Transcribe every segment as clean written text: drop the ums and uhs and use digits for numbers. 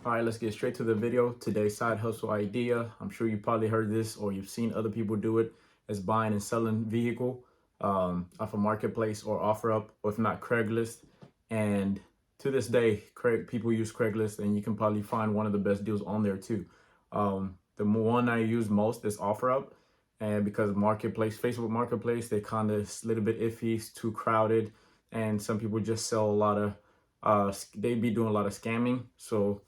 All right, let's get straight to the video. Today's side hustle idea, I'm sure you probably heard this or you've seen other people do it, is buying and selling vehicle off a marketplace or OfferUp, or if not Craigslist. And to this day, people use Craigslist, and you can probably find one of the best deals on there too. The one I use most is OfferUp, and because Facebook Marketplace, they kind of a little bit iffy, it's too crowded, and some people just sell a lot of they be doing a lot of scamming. So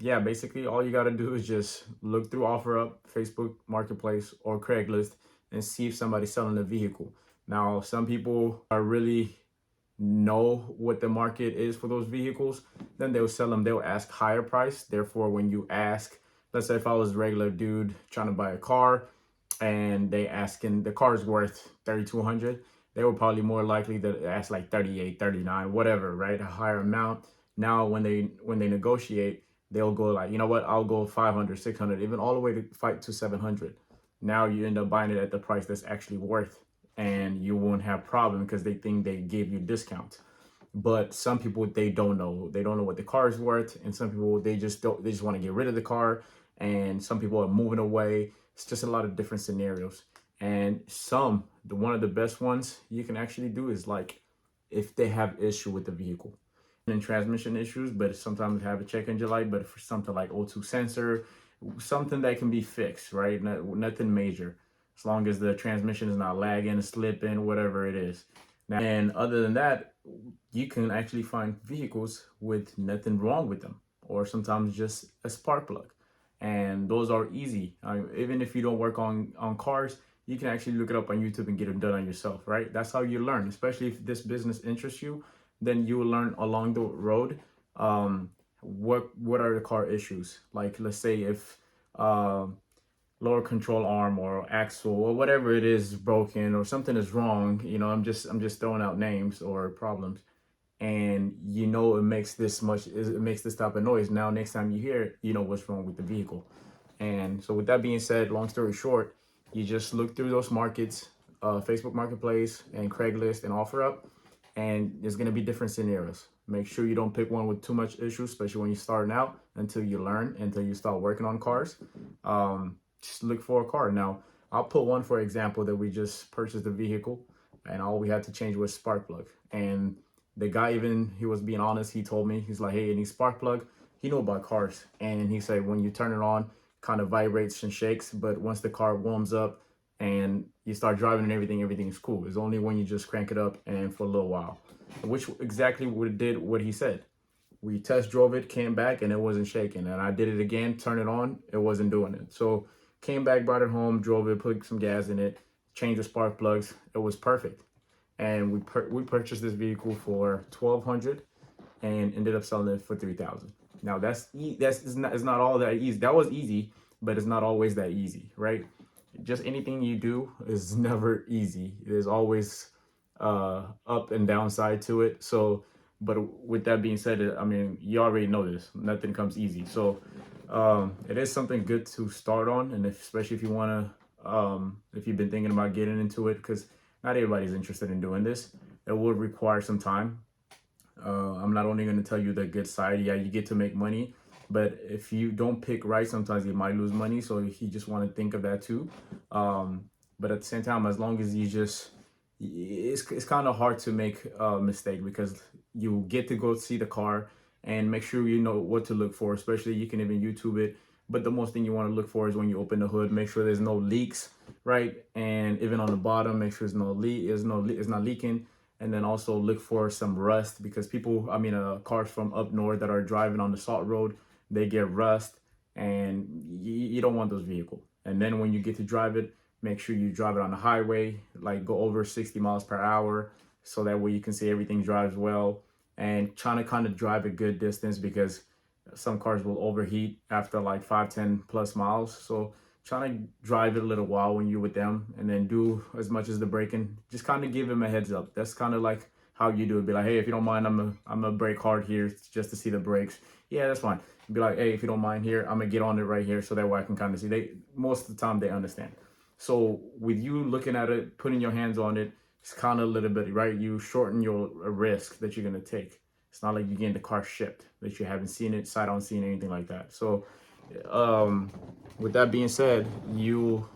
yeah, basically all you got to do is just look through OfferUp, Facebook Marketplace, or Craigslist and see if somebody's selling a vehicle. Now, some people are really know what the market is for those vehicles, then they'll sell them, they'll ask higher price. Therefore, when you ask, let's say if I was a regular dude trying to buy a car and they asking the car's worth 3,200, they were probably more likely to ask like 38, 39, whatever, right? A higher amount. Now when they negotiate, they'll go like, you know what, I'll go 500, 600, even all the way to fight to 700. Now you end up buying it at the price that's actually worth, and you won't have problem because they think they gave you discounts. But some people, they don't know what the car is worth, and some people they just want to get rid of the car, and some people are moving away. It's just a lot of different scenarios. And one of the best ones you can actually do is like if they have issue with the vehicle and transmission issues, but sometimes have a check engine light, but for something like O2 sensor, something that can be fixed, right? Nothing major, as long as the transmission is not lagging, slipping, whatever it is. Now, and other than that, you can actually find vehicles with nothing wrong with them, or sometimes just a spark plug. And those are easy. Even if you don't work on cars, you can actually look it up on YouTube and get it done on yourself, right? That's how you learn, especially if this business interests you. Then you will learn along the road what are the car issues. Like, let's say if lower control arm or axle or whatever it is broken or something is wrong, you know, I'm just throwing out names or problems, and you know it makes this type of noise. Now next time you hear it, you know what's wrong with the vehicle. And so with that being said, long story short, you just look through those markets, Facebook Marketplace and Craigslist and OfferUp, and there's going to be different scenarios. Make sure you don't pick one with too much issues, especially when you're starting out, until you learn, until you start working on cars. Just look for a car. Now, I'll put one for example that we just purchased a vehicle, and all we had to change was spark plug. And the guy, even he was being honest, he told me, he's like, hey, any spark plug? He knew about cars, and he said when you turn it on, kind of vibrates and shakes, but once the car warms up and you start driving and everything's cool. It's only when you just crank it up and for a little while, which exactly did what he said. We test drove it, came back, and it wasn't shaking. And I did it again, turn it on, it wasn't doing it. So came back, brought it home, drove it, put some gas in it, changed the spark plugs. It was perfect. And we purchased this vehicle for $1,200 and ended up selling it for $3,000. Now it's not all that easy. That was easy, but it's not always that easy, right? Just anything you do is never easy. There's always up and downside to it. So, but with that being said, I mean, you already know this. Nothing comes easy. So it is something good to start on, and especially if you want to, if you've been thinking about getting into it, because not everybody's interested in doing this. It will require some time. I'm not only going to tell you the good side. Yeah, you get to make money. But if you don't pick right, sometimes you might lose money. So you just want to think of that too. But at the same time, as long as it's kind of hard to make a mistake, because you get to go see the car and make sure you know what to look for. Especially you can even YouTube it. But the most thing you want to look for is when you open the hood, make sure there's no leaks, right? And even on the bottom, make sure there's no leak. It's not leaking. And then also look for some rust, because cars from up north that are driving on the salt road, they get rust, and you don't want those vehicles. And then when you get to drive it, make sure you drive it on the highway, like go over 60 miles per hour, so that way you can see everything drives well, and trying to kind of drive a good distance, because some cars will overheat after like 5-10 plus miles. So trying to drive it a little while when you're with them, and then do as much as the braking. Just kind of give them a heads up. That's kind of like how you do it. Be like, hey, if you don't mind, I'm gonna brake hard here just to see the brakes. Yeah, that's fine. Be like, hey, if you don't mind here, I'm gonna get on it right here, so that way I can kind of see. Most of the time they understand. So with you looking at it, putting your hands on it, it's kind of a little bit, right? You shorten your risk that you're gonna take. It's not like you're getting the car shipped that you haven't seen it, sight unseen, anything like that. So with that being said, you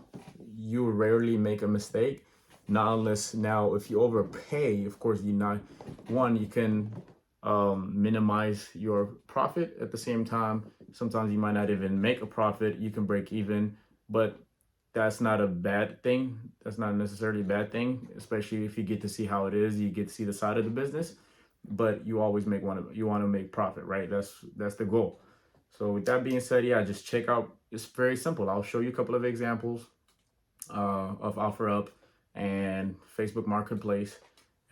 rarely make a mistake, not unless now if you overpay, of course you not one you can minimize your profit. At the same time, sometimes you might not even make a profit, you can break even, but that's not a bad thing. That's not necessarily a bad thing, especially if you get to see how it is, you get to see the side of the business. But you always you want to make profit, right? That's the goal. So with that being said, yeah, just check out. It's very simple. I'll show you a couple of examples of OfferUp and Facebook Marketplace,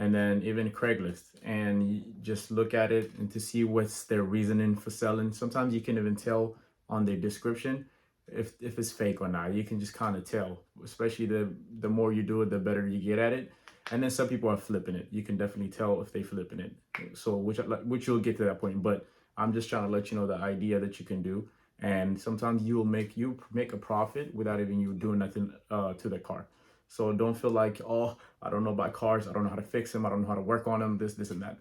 and then even Craigslist, and you just look at it and to see what's their reasoning for selling. Sometimes you can even tell on their description if it's fake or not. You can just kind of tell, especially the more you do it, the better you get at it. And then some people are flipping it. You can definitely tell if they flipping it. So which you'll get to that point. But I'm just trying to let you know the idea that you can do. And sometimes you make a profit without even you doing nothing to the car. So don't feel like, oh, I don't know about cars, I don't know how to fix them, I don't know how to work on them, this and that.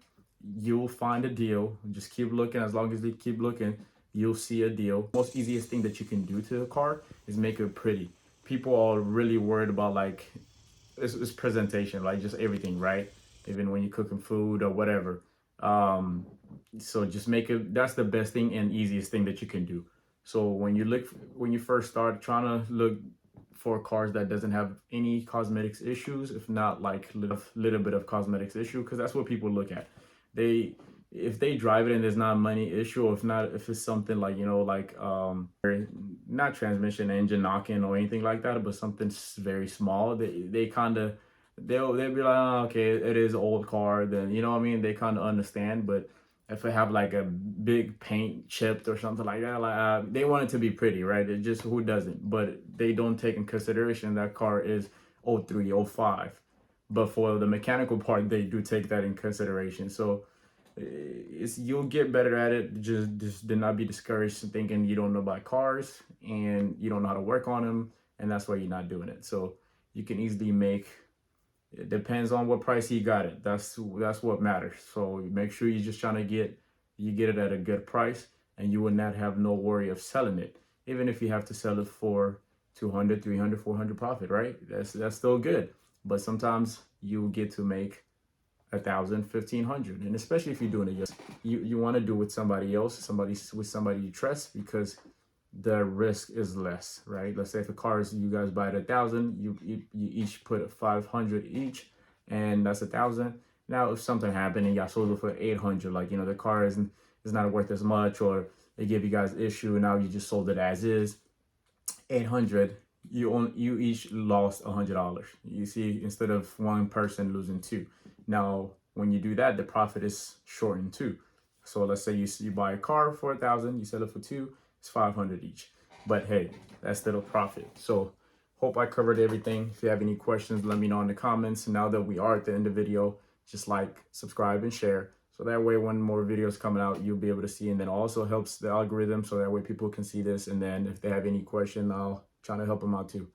You'll find a deal. Just keep looking. As long as you keep looking, you'll see a deal. Most easiest thing that you can do to a car is make it pretty. People are really worried about like it's presentation, like just everything, right? Even when you're cooking food or whatever. Um, so just make it. That's the best thing and easiest thing that you can do. So when you first start trying to look for cars that doesn't have any cosmetics issues, if not like little bit of cosmetics issue, because that's what people look at. They if they drive it and there's not a money issue, or if it's something like like not transmission engine knocking or anything like that, but something very small, they kind of they'll be like, oh, okay, it is an old car, then you know what I mean, they kind of understand. But if it have like a big paint chipped or something like that, like they want it to be pretty, right? It just, who doesn't? But they don't take in consideration that car is 03, 05. But for the mechanical part, they do take that in consideration. So you'll get better at it. Just do not be discouraged thinking you don't know about cars and you don't know how to work on them, and that's why you're not doing it. So you can easily make, it depends on what price you got it. That's what matters. So make sure you're just trying to get it at a good price, and you will not have no worry of selling it. Even if you have to sell it for 200, 300, 400 profit, right? That's still good. But sometimes you get to make 1,000, 1,500, and especially if you're doing it you want to do it with somebody else, with somebody you trust, because the risk is less, right? Let's say if a car is, you guys buy it 1,000, you each put 500 each, and that's 1,000. Now if something happened and y'all sold it for 800, like the car is not worth as much, or they give you guys issue and now you just sold it as is, 800, you each lost $100. You see, instead of one person losing two. Now when you do that, the profit is shortened too. So let's say you buy a car for 1,000, you sell it for two, it's 500 each. But hey, that's still a profit. So hope I covered everything. If you have any questions, let me know in the comments. Now that we are at the end of the video, just like, subscribe, and share. So that way when more videos coming out, you'll be able to see. And then also helps the algorithm, so that way people can see this. And then if they have any question, I'll try to help them out too.